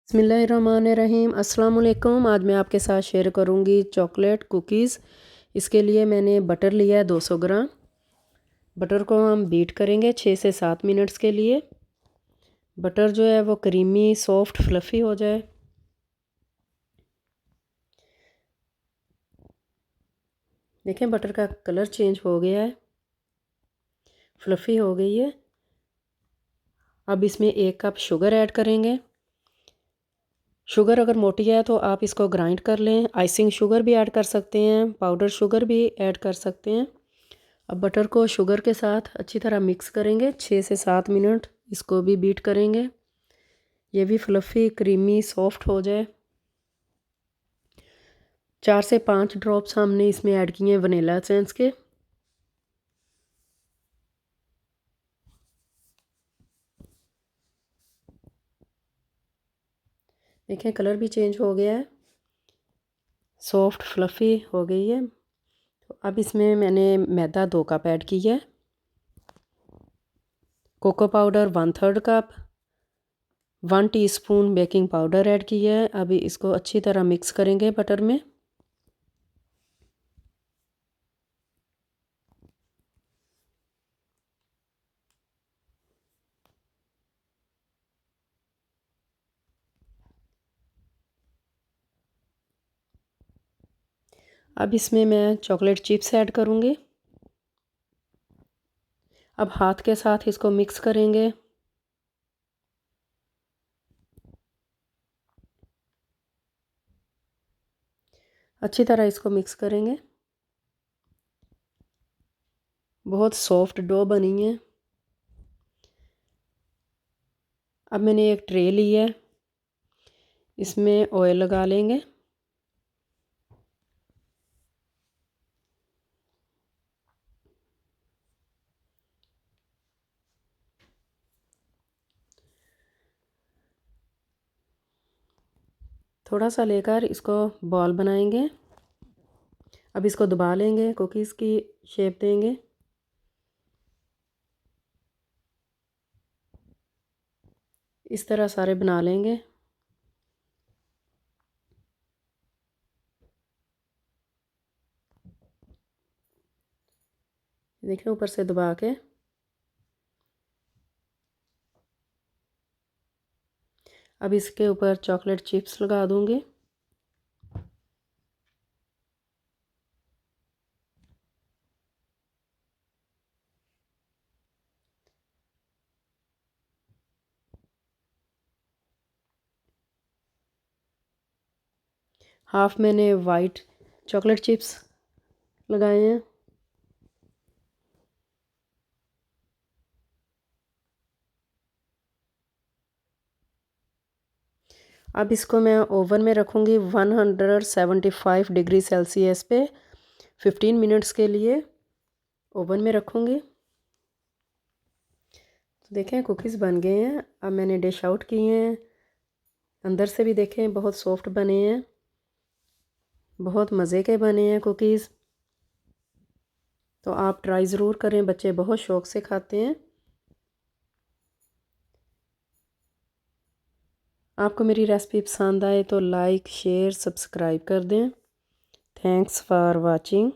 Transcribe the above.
बिस्मिल्लाहिर्रहमानिर्रहीम। अस्सलाम वालेकुम। आज मैं आपके साथ शेयर करूंगी चॉकलेट कुकीज़। इसके लिए मैंने बटर लिया है 200 ग्राम। बटर को हम बीट करेंगे 6 से 7 मिनट्स के लिए। बटर जो है वो क्रीमी सॉफ्ट फ्लफ़ी हो जाए। देखें बटर का कलर चेंज हो गया है, फ्लफ़ी हो गई है। अब इसमें 1 कप शुगर ऐड करेंगे। शुगर अगर मोटी है तो आप इसको ग्राइंड कर लें। आइसिंग शुगर भी ऐड कर सकते हैं, पाउडर शुगर भी ऐड कर सकते हैं। अब बटर को शुगर के साथ अच्छी तरह मिक्स करेंगे 6 से 7 मिनट। इसको भी बीट करेंगे, ये भी फ्लफ़ी क्रीमी सॉफ्ट हो जाए। 4 से 5 ड्रॉप्स हमने इसमें ऐड किए हैं वनीला एसेंस के। देखें कलर भी चेंज हो गया है, सॉफ्ट फ्लफ़ी हो गई है। तो अब इसमें मैंने मैदा 2 कप ऐड की है। Cocoa powder 1/3 cup, 1 teaspoon baking powder add की है। अभी इसको अच्छी तरह मिक्स करेंगे बटर में। अब इसमें मैं चॉकलेट चिप्स ऐड करूँगी। अब हाथ के साथ इसको मिक्स करेंगे। अच्छी तरह इसको मिक्स करेंगे। बहुत सॉफ्ट डो बनी है। अब मैंने एक ट्रे ली है, इसमें ऑयल लगा लेंगे। थोड़ा सा लेकर इसको बॉल बनाएंगे। अब इसको दबा लेंगे, कुकीज़ की शेप देंगे। इस तरह सारे बना लेंगे। देखिए ऊपर से दबा के। अब इसके ऊपर चॉकलेट चिप्स लगा दूंगी। हाफ मैंने वाइट चॉकलेट चिप्स लगाए हैं। अब इसको मैं ओवन में रखूँगी 175 डिग्री सेल्सियस पे 15 मिनट्स के लिए ओवन में रखूँगी। तो देखें कुकीज़ बन गए हैं। अब मैंने डिश आउट किए हैं। अंदर से भी देखें बहुत सॉफ्ट बने हैं, बहुत मज़े के बने हैं कुकीज़। तो आप ट्राई ज़रूर करें, बच्चे बहुत शौक़ से खाते हैं। आपको मेरी रेसिपी पसंद आए तो लाइक शेयर सब्सक्राइब कर दें। Thanks for watching.